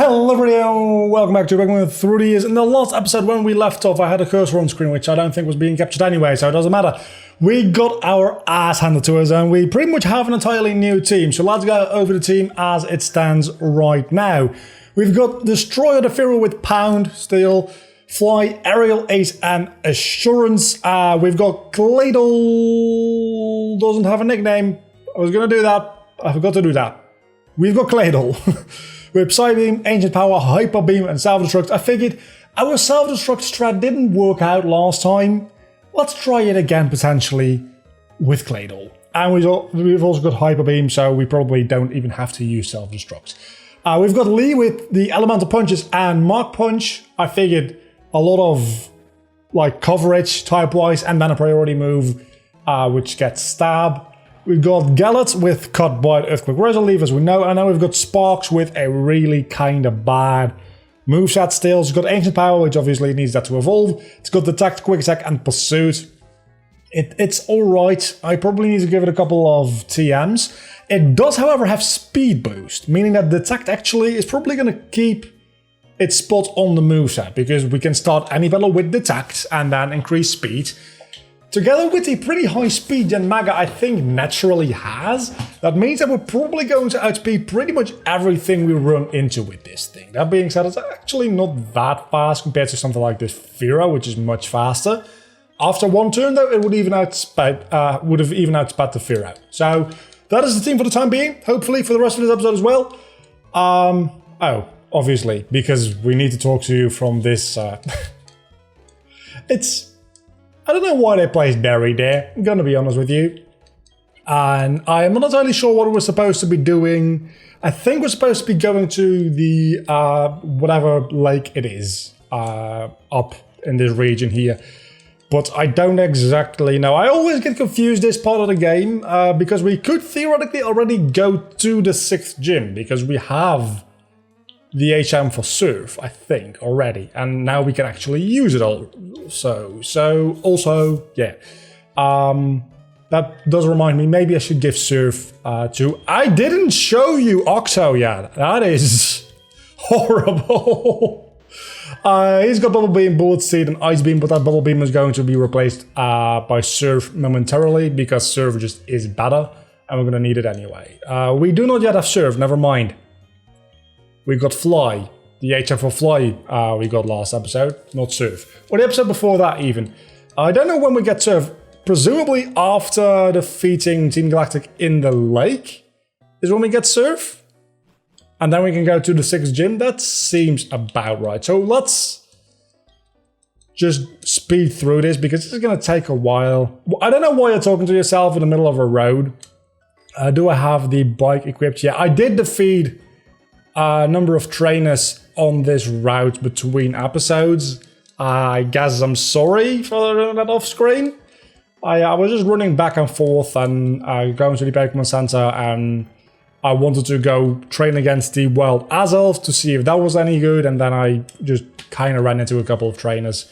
Hello everyone, welcome back to Back Through the Years. In the last episode when we left off, I had a cursor on screen which I don't think was being captured anyway, so it doesn't matter. We got our ass handed to us and we pretty much have an entirely new team. So let's go over the team as it stands right now. We've got Destroyer the Pharaoh with Pound, Steel, Fly, Aerial, Ace and Assurance. We've got Claydol, doesn't have a nickname. I was going to do that, I forgot to do that. We've got Claydol. With Psybeam, Ancient Power, Hyper Beam, and Self-Destruct. I figured our Self-Destruct strat didn't work out last time. Let's try it again, potentially, with Claydol. And we've also got Hyper Beam, so we probably don't even have to use Self-Destruct. We've got Lee with the Elemental Punches and Mark Punch. I figured a lot of like coverage type-wise, and then a priority move, which gets Stab. We've got Gallet with Cut, Bite, Earthquake, Resolve, as we know. And now we've got Sparks with a really kind of bad moveset still. It's got Ancient Power, which obviously needs that to evolve. It's got Detect, Quick Attack, and Pursuit. It's alright. I probably need to give it a couple of TMs. It does, however, have Speed Boost, meaning that Detect actually is probably going to keep its spot on the moveset, because we can start any battle with Detect and then increase speed. Together with the pretty high speed that Maga, I think, naturally has, that means that we're probably going to outspeed pretty much everything we run into with this thing. That being said, it's actually not that fast compared to something like this Fira, which is much faster. After one turn, though, it would even have even outsped the Fira. So that is the team for the time being. Hopefully for the rest of this episode as well. Oh, obviously, because we need to talk to you from this. I don't know why they placed Barry there, I'm gonna be honest with you. And I'm not entirely sure what we're supposed to be doing. I think we're supposed to be going to the, whatever lake it is, up in this region here. But I don't exactly know. I always get confused this part of the game, because we could theoretically already go to the 6th gym, because we have the HM for Surf, I think, already. And now we can actually use it all. So also, yeah. That does remind me, maybe I should give Surf to... I didn't show you Oxo yet. That is horrible. He's got Bubble Beam, Bullet Seed, and Ice Beam, but that Bubble Beam is going to be replaced by Surf momentarily, because Surf just is better, and we're going to need it anyway. We do not yet have Surf, never mind. We got Fly, the HF for Fly we got last episode, not Surf. Or the episode before that even. I don't know when we get Surf. Presumably after defeating Team Galactic in the lake is when we get Surf. And then we can go to the 6th gym. That seems about right. So let's just speed through this because this is going to take a while. I don't know why you're talking to yourself in the middle of a road. Do I have the bike equipped? Yeah, I did defeat a number of trainers on this route between episodes. I guess I'm sorry for that off screen. I was just running back and forth and going to the Pokemon Center, and I wanted to go train against the Wild Azelf to see if that was any good, and then I just kind of ran into a couple of trainers.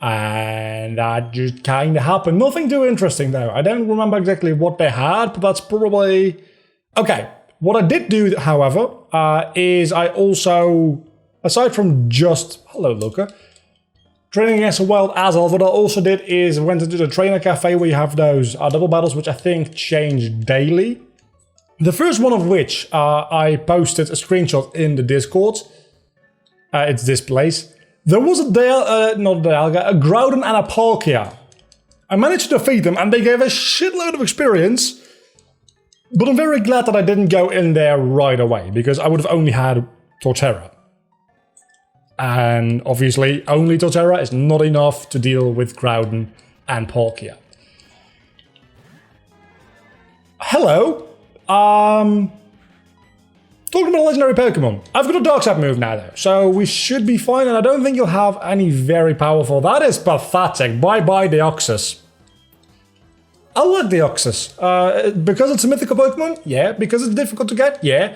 And that just kind of happened. Nothing too interesting though. I don't remember exactly what they had, but that's probably... Okay. What I did do, however, is I also, aside from just, hello Luca, training against a Wild Azelf, what I also did is went into the trainer cafe where you have those double battles, which I think change daily. The first one of which I posted a screenshot in the Discord. It's this place. There was a Groudon and a Palkia. I managed to defeat them and they gave a shitload of experience. But I'm very glad that I didn't go in there right away, because I would have only had Torterra. And obviously, only Torterra is not enough to deal with Groudon and Palkia. Hello. Talking about legendary Pokemon. I've got a Dark Side move now, though, so we should be fine, and I don't think you'll have any very powerful... That is pathetic. Bye-bye, Deoxys. I like Deoxys. Because it's a mythical Pokemon? Yeah. Because it's difficult to get? Yeah.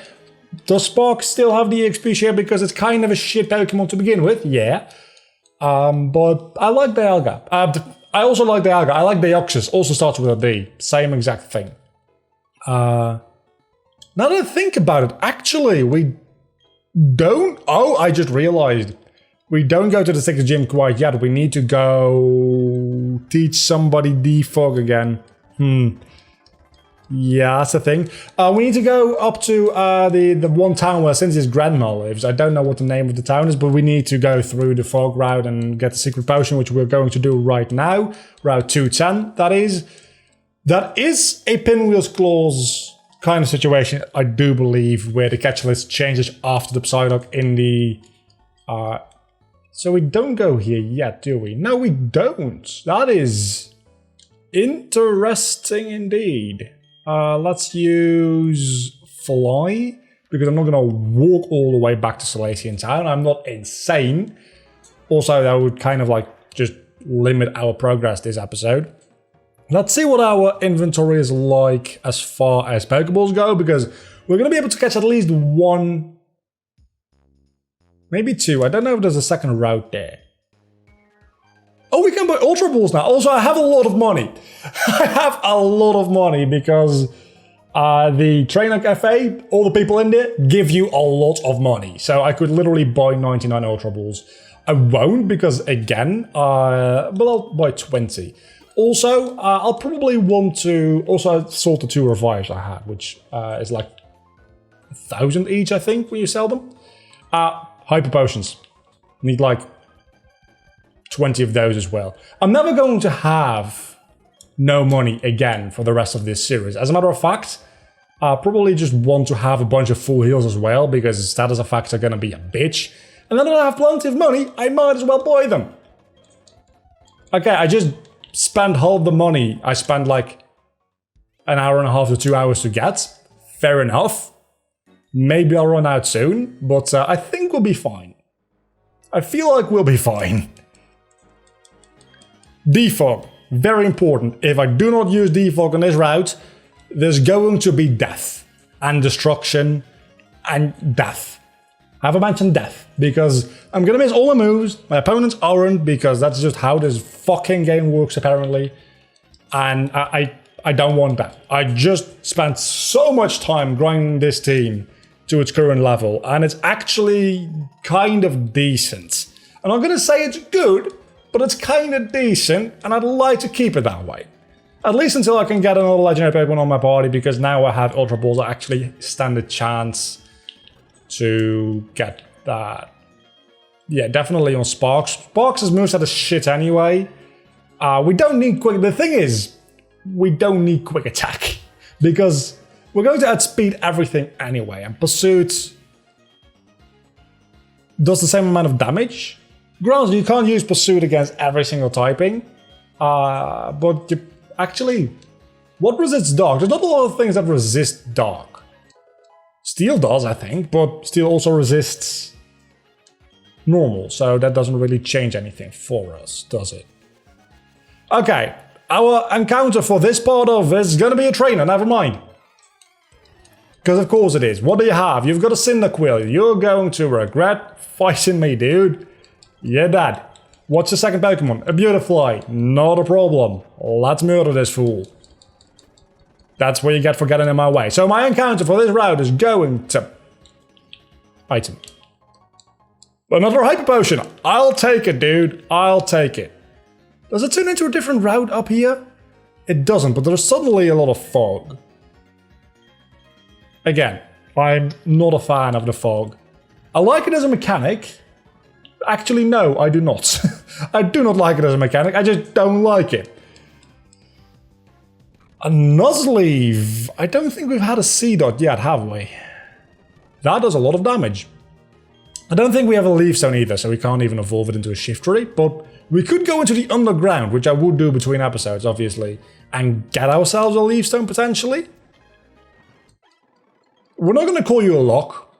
Does Spark still have the XP share because it's kind of a shit Pokemon to begin with? Yeah. But I like Dialga. I also like Dialga. I like Deoxys. Also starts with a D. Same exact thing. Now that I think about it, actually, we don't... Oh, I just realized. We don't go to the 6th gym quite yet. We need to go teach somebody defog again. Yeah, that's the thing. We need to go up to the one town where Cynthia's grandma lives. I don't know what the name of the town is, but we need to go through the fog route and get the secret potion, which we're going to do right now. Route 210, that is. That is a Pinwheel's Claws kind of situation, I do believe, where the catch list changes after the Psyduck in the... So we don't go here yet, do we? No, we don't. That is interesting indeed. Let's use Fly, because I'm not going to walk all the way back to Salatian Town. I'm not insane. Also, that would kind of like just limit our progress this episode. Let's see what our inventory is like as far as Pokeballs go, because we're going to be able to catch at least one, maybe two. I don't know if there's a second route there. Oh, we can buy Ultra Balls now. Also, I have a lot of money. I have a lot of money because the Trainer Cafe, all the people in there, give you a lot of money. So I could literally buy 99 Ultra Balls. I won't because, again, but I'll buy 20. Also, I'll probably want to also sort the 2 revives I had, which is like 1,000 each, I think, when you sell them. Hyper Potions. Need like 20 of those as well. I'm never going to have no money again for the rest of this series. As a matter of fact, I probably just want to have a bunch of full heals as well, because status effects are going to be a bitch. And then I have plenty of money, I might as well buy them. Okay, I just spent half the money I spent like an hour and a half to 2 hours to get. Fair enough. Maybe I'll run out soon, but I think we'll be fine. I feel like we'll be fine. Defog, very important. If I do not use defog on this route, there's going to be death and destruction and death. I haven't mentioned death because I'm gonna miss all my moves. My opponents aren't, because that's just how this fucking game works apparently. And I don't want that. I just spent so much time grinding this team to its current level, and it's actually kind of decent. I'm not gonna say it's good, but it's kind of decent, and I'd like to keep it that way. At least until I can get another legendary Pokemon on my party, because now I have Ultra Balls, I actually stand a chance to get that. Yeah, definitely on Sparks. Sparks' moveset is shit anyway. We don't need quick... The thing is, we don't need quick attack, because we're going to outspeed everything anyway, and Pursuit does the same amount of damage. Granted, you can't use Pursuit against every single typing, but you actually... What resists Dark? There's not a lot of things that resist Dark. Steel does, I think, but Steel also resists normal, so that doesn't really change anything for us, does it? Okay, our encounter for this part of this is gonna be a trainer, never mind. Because of course it is. What do you have? You've got a Cyndaquil. You're going to regret fighting me, dude. Yeah, Dad. What's your second Pokemon? A Beautifly. Not a problem. Let's murder this fool. That's what you get for getting in my way. So my encounter for this route is going to... Item. Another Hyper Potion. I'll take it, dude. I'll take it. Does it turn into a different route up here? It doesn't, but there's suddenly a lot of fog. Again, I'm not a fan of the fog. I like it as a mechanic. Actually, no, I do not. I do not like it as a mechanic. I just don't like it. A Nuzlocke. I don't think we've had a C-Dot yet, have we? That does a lot of damage. I don't think we have a Leaf Stone either, so we can't even evolve it into a Shiftry, but we could go into the underground, which I would do between episodes, obviously, and get ourselves a Leaf Stone, potentially. We're not going to call you a lock,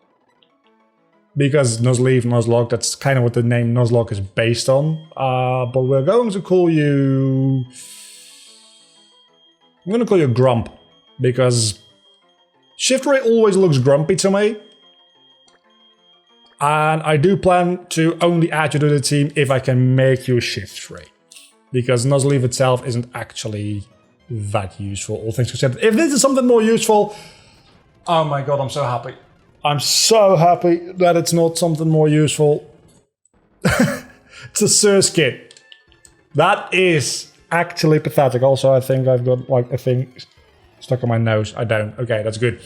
because Nuzlocke, that's kind of what the name Nuzlocke is based on, but we're going to call you... I'm going to call you Grump, because Shiftry always looks grumpy to me. And I do plan to only add you to the team if I can make you a Shiftry. Because Nuzlocke itself isn't actually that useful, all things considered. If this is something more useful, oh my god, I'm so happy. I'm so happy that it's not something more useful. It's a Surge kit. That is actually pathetic. Also, I think I've got like a thing stuck on my nose. I don't. Okay, that's good.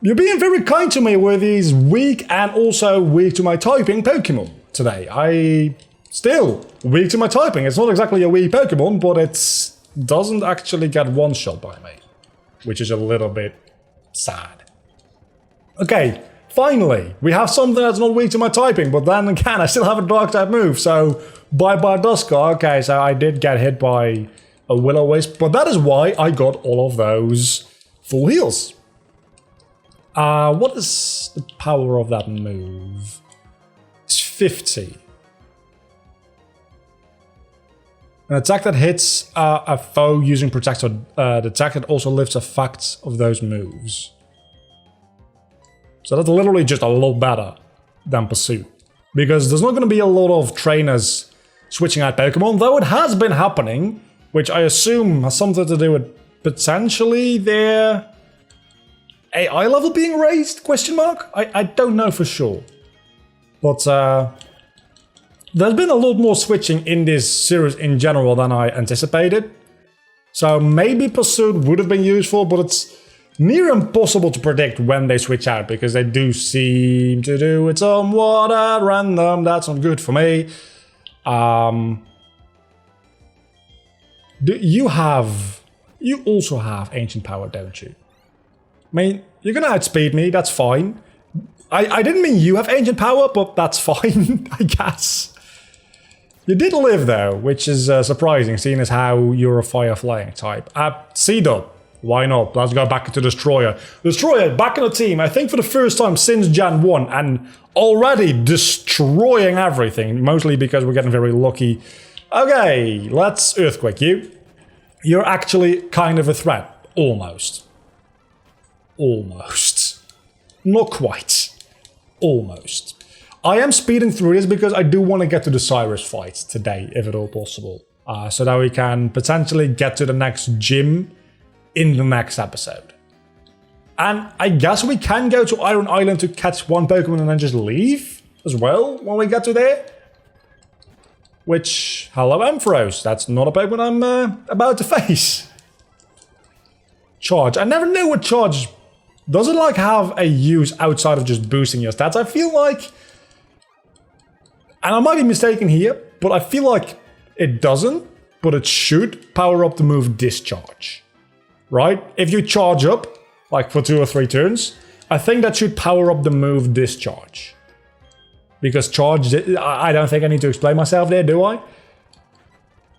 You're being very kind to me with these weak and also weak to my typing Pokemon today. I still weak to my typing. It's not exactly a weak Pokemon, but it doesn't actually get one shot by me, which is a little bit sad. Okay, finally, we have something that's not weak to my typing, but then again, I still have a dark type move, so bye-bye Duskar. Okay, so I did get hit by a Will-O-Wisp, but that is why I got all of those full heals. What is the power of that move? It's 50. An attack that hits a foe using Protect, the attack that also lifts effects of those moves. So that's literally just a lot better than Pursuit. Because there's not going to be a lot of trainers switching out Pokemon, though it has been happening, which I assume has something to do with potentially their AI level being raised, question mark? I don't know for sure. But there's been a lot more switching in this series in general than I anticipated. So maybe Pursuit would have been useful, but it's near impossible to predict when they switch out because they do seem to do it somewhat at random. That's not good for me. You also have Ancient Power, don't you? I mean, you're gonna outspeed me, that's fine. I didn't mean you have Ancient Power, but that's fine, I guess. You did live though, which is surprising, seeing as how you're a Fire Flying type. Seedot, why not? Let's go back to Destroyer. Destroyer, back in the team, I think for the first time since Gen 1, and already destroying everything, mostly because we're getting very lucky. Okay, let's Earthquake you. You're actually kind of a threat, almost. Almost. Not quite. Almost. I am speeding through this because I do want to get to the Cyrus fight today, if at all possible. So that we can potentially get to the next gym in the next episode. And I guess we can go to Iron Island to catch one Pokemon and then just leave as well when we get to there. Which, hello Ampharos, that's not a Pokemon I'm about to face. Charge. I never knew what Charge... Does it like have a use outside of just boosting your stats? I feel like... And I might be mistaken here, but I feel like it doesn't, but it should power up the move Discharge. Right? If you charge up, like for 2 or 3 turns, I think that should power up the move Discharge. Because Charge, I don't think I need to explain myself there, do I?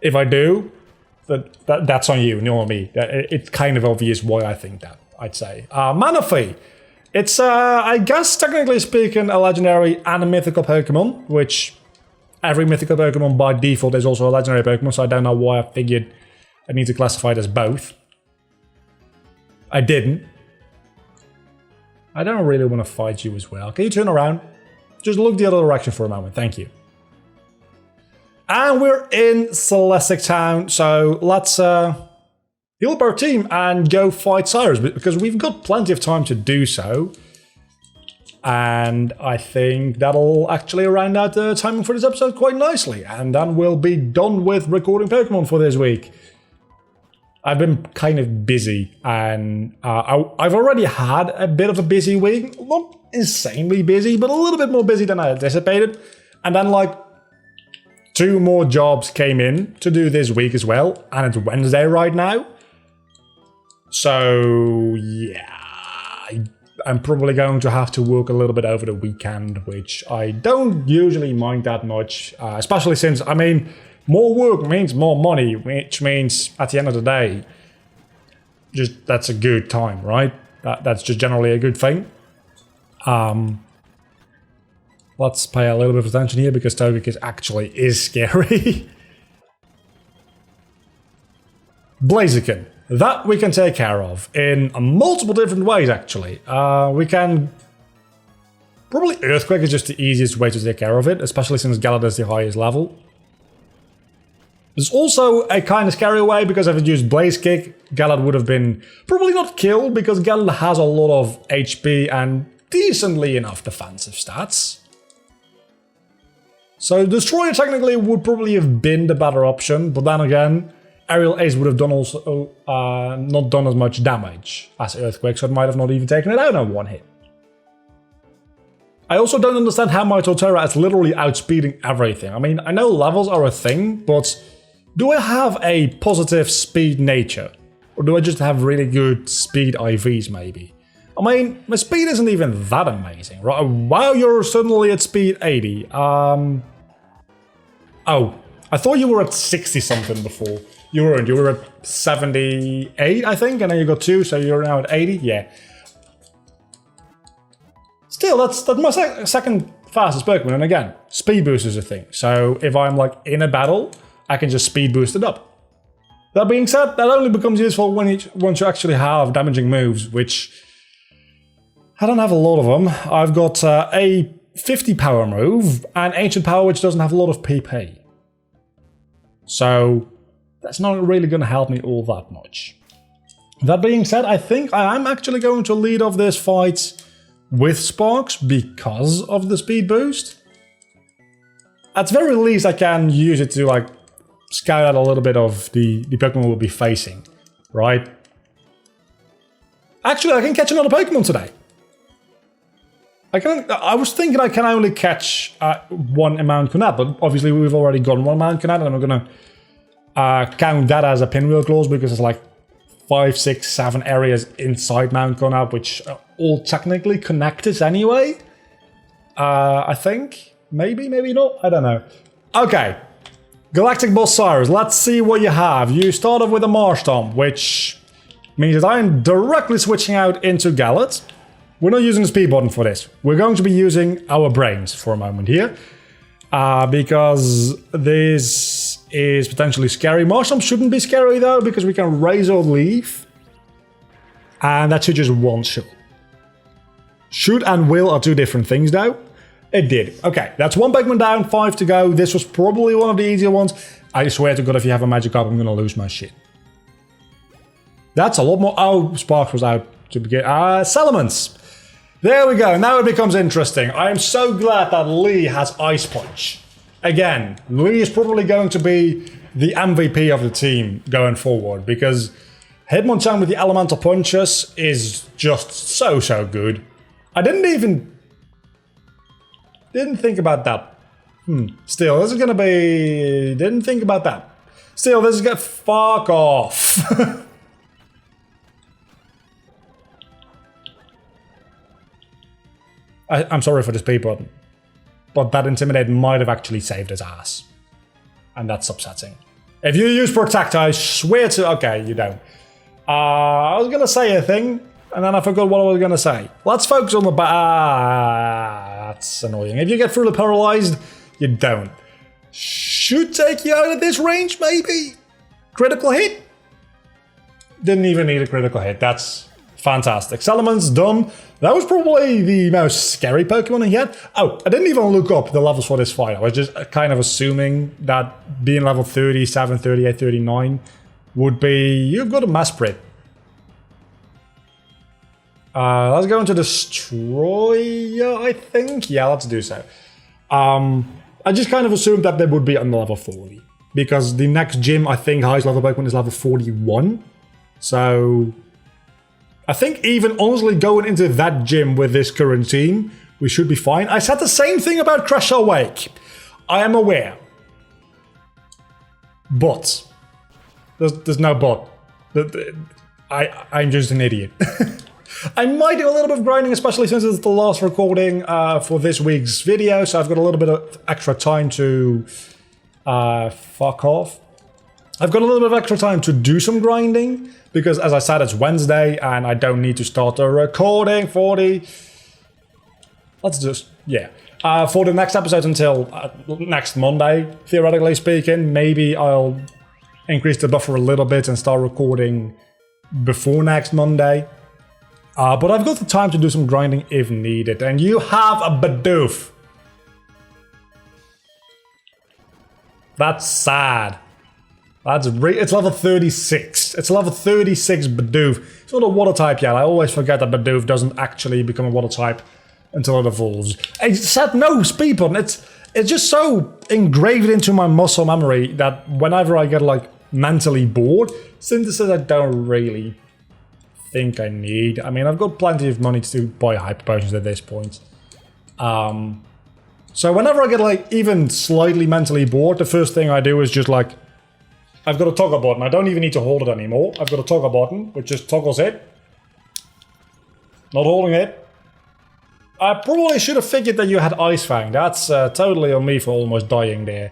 If I do, that's on you, not on me. It's kind of obvious why I think that, I'd say. Manaphy. It's, I guess, technically speaking, a legendary and a mythical Pokemon, which every mythical Pokemon by default is also a legendary Pokemon, so I don't know why I figured I need to classify it as both. I didn't. I don't really want to fight you as well. Can you turn around? Just look the other direction for a moment, thank you. And we're in Celestic Town, so let's heal up our team and go fight Cyrus, because we've got plenty of time to do so. And I think that'll actually round out the timing for this episode quite nicely. And then we'll be done with recording Pokemon for this week. I've been kind of busy, and I've already had a bit of a busy week. Not insanely busy, but a little bit more busy than I anticipated. And then like 2 more jobs came in to do this week as well, and it's Wednesday right now. So yeah, I'm probably going to have to work a little bit over the weekend, which I don't usually mind that much, especially since, I mean, more work means more money, which means at the end of the day, just that's a good time, right? That's just generally a good thing. Let's pay a little bit of attention here because Togekiss actually is scary. Blaziken. That we can take care of in multiple different ways, actually. We can... Probably Earthquake is just the easiest way to take care of it, especially since Gyarados is the highest level. There's also a kind of scary way, because if it used Blaze Kick, Gallad would have been probably not killed, because Gallad has a lot of HP and decently enough defensive stats. So Destroyer technically would probably have been the better option, but then again, Aerial Ace would have done also not done as much damage as Earthquake, so it might have not even taken it out on one hit. I also don't understand how my Torterra is literally outspeeding everything. I mean, I know levels are a thing, but do I have a positive speed nature? Or do I just have really good speed IVs maybe? I mean, my speed isn't even that amazing, right? Wow, you're suddenly at speed 80. Oh, I thought you were at 60 something before. You weren't, you were at 78, I think, and then you got 2, so you're now at 80, yeah. Still, that's my second fastest Pokemon, and again, speed boost is a thing. So if I'm like in a battle, I can just speed boost it up. That being said, that only becomes useful once you actually have damaging moves, which I don't have a lot of them. I've got a 50 power move and Ancient Power, which doesn't have a lot of PP. So that's not really going to help me all that much. That being said, I think I am actually going to lead off this fight with Sparks because of the speed boost. At the very least, I can use it to like scout out a little bit of the Pokemon we'll be facing, right? Actually, I can catch another Pokemon today. I was thinking I can only catch one Mount Cunat, but obviously we've already gotten one Mount Cunat, and I'm gonna count that as a Pinwheel Claws because it's like 5, 6, 7 areas inside Mount Cunat, which are all technically connected anyway. I think. Maybe, maybe not. I don't know. Okay. Galactic Boss Cyrus, let's see what you have. You start off with a Marshtomp, which means that I am directly switching out into Gallade. We're not using the speed button for this. We're going to be using our brains for a moment here. Because this is potentially scary. Marshtomp shouldn't be scary though, because we can raise or leave. And that should just one-shot. Should and will are two different things though. It did. Okay, that's one Pokemon down, 5 to go. This was probably one of the easier ones. I swear to God, if you have a Magikarp, I'm going to lose my shit. That's a lot more. Oh, Sparks was out to begin. Salamence. There we go. Now it becomes interesting. I am so glad that Lee has Ice Punch. Again, Lee is probably going to be the MVP of the team going forward because Hitmonchan with the Elemental Punches is just so good. I didn't think about that. Still, this is gonna be... Didn't think about that. Still, this is gonna... Fuck off. I'm sorry for the speed button, but that Intimidate might have actually saved his ass. And that's upsetting. If you use Protect, I swear to... Okay, you don't. I was gonna say a thing, and then I forgot what I was gonna say. Let's focus on the that's annoying. If you get fully paralyzed, you don't. Should take you out of this range, maybe? Critical hit? Didn't even need a critical hit. That's fantastic. Salamence, done. That was probably the most scary Pokemon he had. Oh, I didn't even look up the levels for this fight. I was just kind of assuming that being level 37, 38, 39 would be... You've got a Masprit. Let's go into Destroyer, I think. Yeah, let's do so. I just kind of assumed that they would be on level 40. Because the next gym, I think, highest level Pokemon is level 41. So... I think even honestly going into that gym with this current team, we should be fine. I said the same thing about Crash Awake. I am aware. But. There's no but. I'm just an idiot. I might do a little bit of grinding, especially since it's the last recording for this week's video, so I've got a little bit of extra time to fuck off. I've got a little bit of extra time to do some grinding, because as I said, it's Wednesday, and I don't need to start a recording for the... Let's just... yeah. For the next episode until next Monday, theoretically speaking. Maybe I'll increase the buffer a little bit and start recording before next Monday. But I've got the time to do some grinding if needed. And you have a Bidoof. That's sad. It's level 36. It's level 36 Bidoof. It's not a water type yet. I always forget that Bidoof doesn't actually become a water type until it evolves. I said no speed button. It's just so engraved into my muscle memory that whenever I get like mentally bored, synthesis I don't really think I need. I mean, I've got plenty of money to buy hyper potions at this point. So whenever I get like even slightly mentally bored, the first thing I do is just like, I've got a toggle button. I don't even need to hold it anymore. I've got a toggle button, which just toggles it. Not holding it. I probably should have figured that you had Ice Fang. That's totally on me for almost dying there.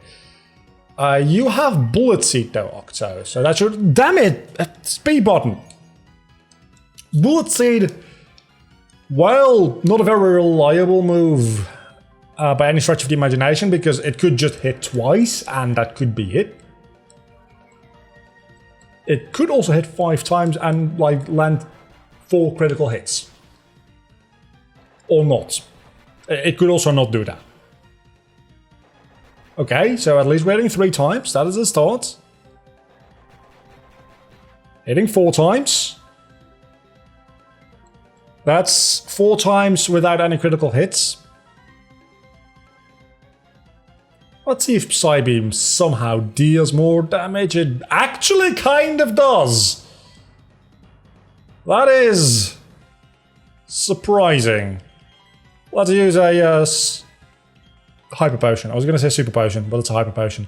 You have Bullet Seed though, Octo. So that should... Damn it! Speed button. Bullet Seed, while not a very reliable move by any stretch of the imagination, because it could just hit twice and that could be it. It could also hit 5 times and like land 4 critical hits. Or not. It could also not do that. Okay, so at least we're hitting 3 times. That is a start. Hitting 4 times. That's 4 times without any critical hits. Let's see if Psybeam somehow deals more damage. It actually kind of does. That is surprising. Let's use a hyper potion. I was going to say super potion, but it's a hyper potion.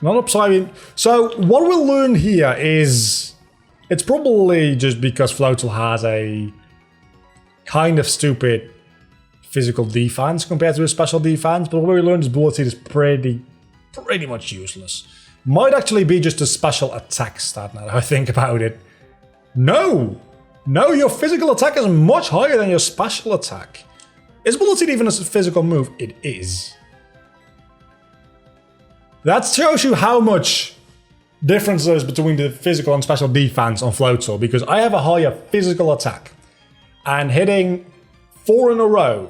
Not a Psybeam. So what we'll learn here is it's probably just because Floatzel has a kind of stupid physical defense compared to a special defense, but what we learned is Bullet Seed is pretty much useless. Might actually be just a special attack stat now that I think about it. No! No, your physical attack is much higher than your special attack. Is Bullet Seed even a physical move? It is. That shows you how much difference there is between the physical and special defense on Floatzel, because I have a higher physical attack. And hitting 4 in a row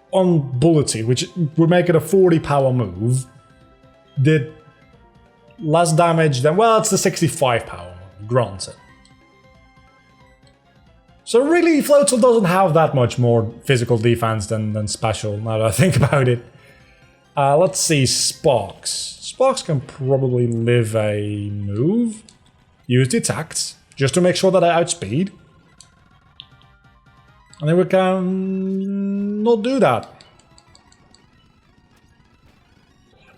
on Bullet Seed, which would make it a 40 power move, did less damage than, well, it's the 65 power move, granted. So really, Floatzel doesn't have that much more physical defense than special, now that I think about it. Let's see, Sparks. Sparks can probably live a move. Use the attacks, just to make sure that I outspeed. And then we can not do that.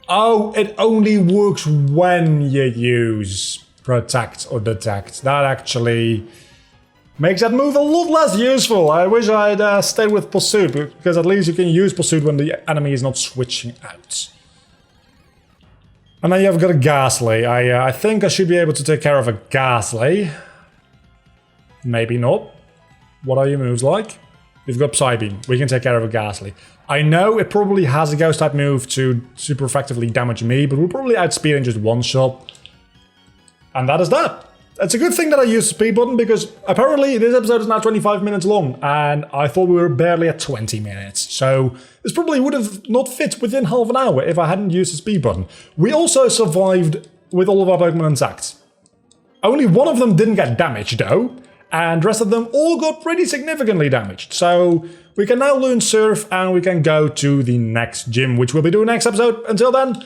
Oh, it only works when you use Protect or Detect. That actually makes that move a lot less useful. I wish I'd stayed with Pursuit, because at least you can use Pursuit when the enemy is not switching out. And then you've got a Ghastly. I think I should be able to take care of a Ghastly. Maybe not. What are your moves like? We've got Psybeam. We can take care of a Ghastly. I know it probably has a Ghost type move to super effectively damage me, but we'll probably outspeed in just one shot. And that is that. It's a good thing that I used the speed button, because apparently this episode is now 25 minutes long, and I thought we were barely at 20 minutes. So this probably would have not fit within half an hour if I hadn't used the speed button. We also survived with all of our Pokemon intact. Only one of them didn't get damaged though, and the rest of them all got pretty significantly damaged. So we can now learn Surf, and we can go to the next gym, which we'll be doing next episode. Until then,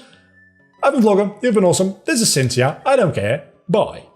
I've been Vlogger, you've been awesome, this is Cynthia, I don't care, bye.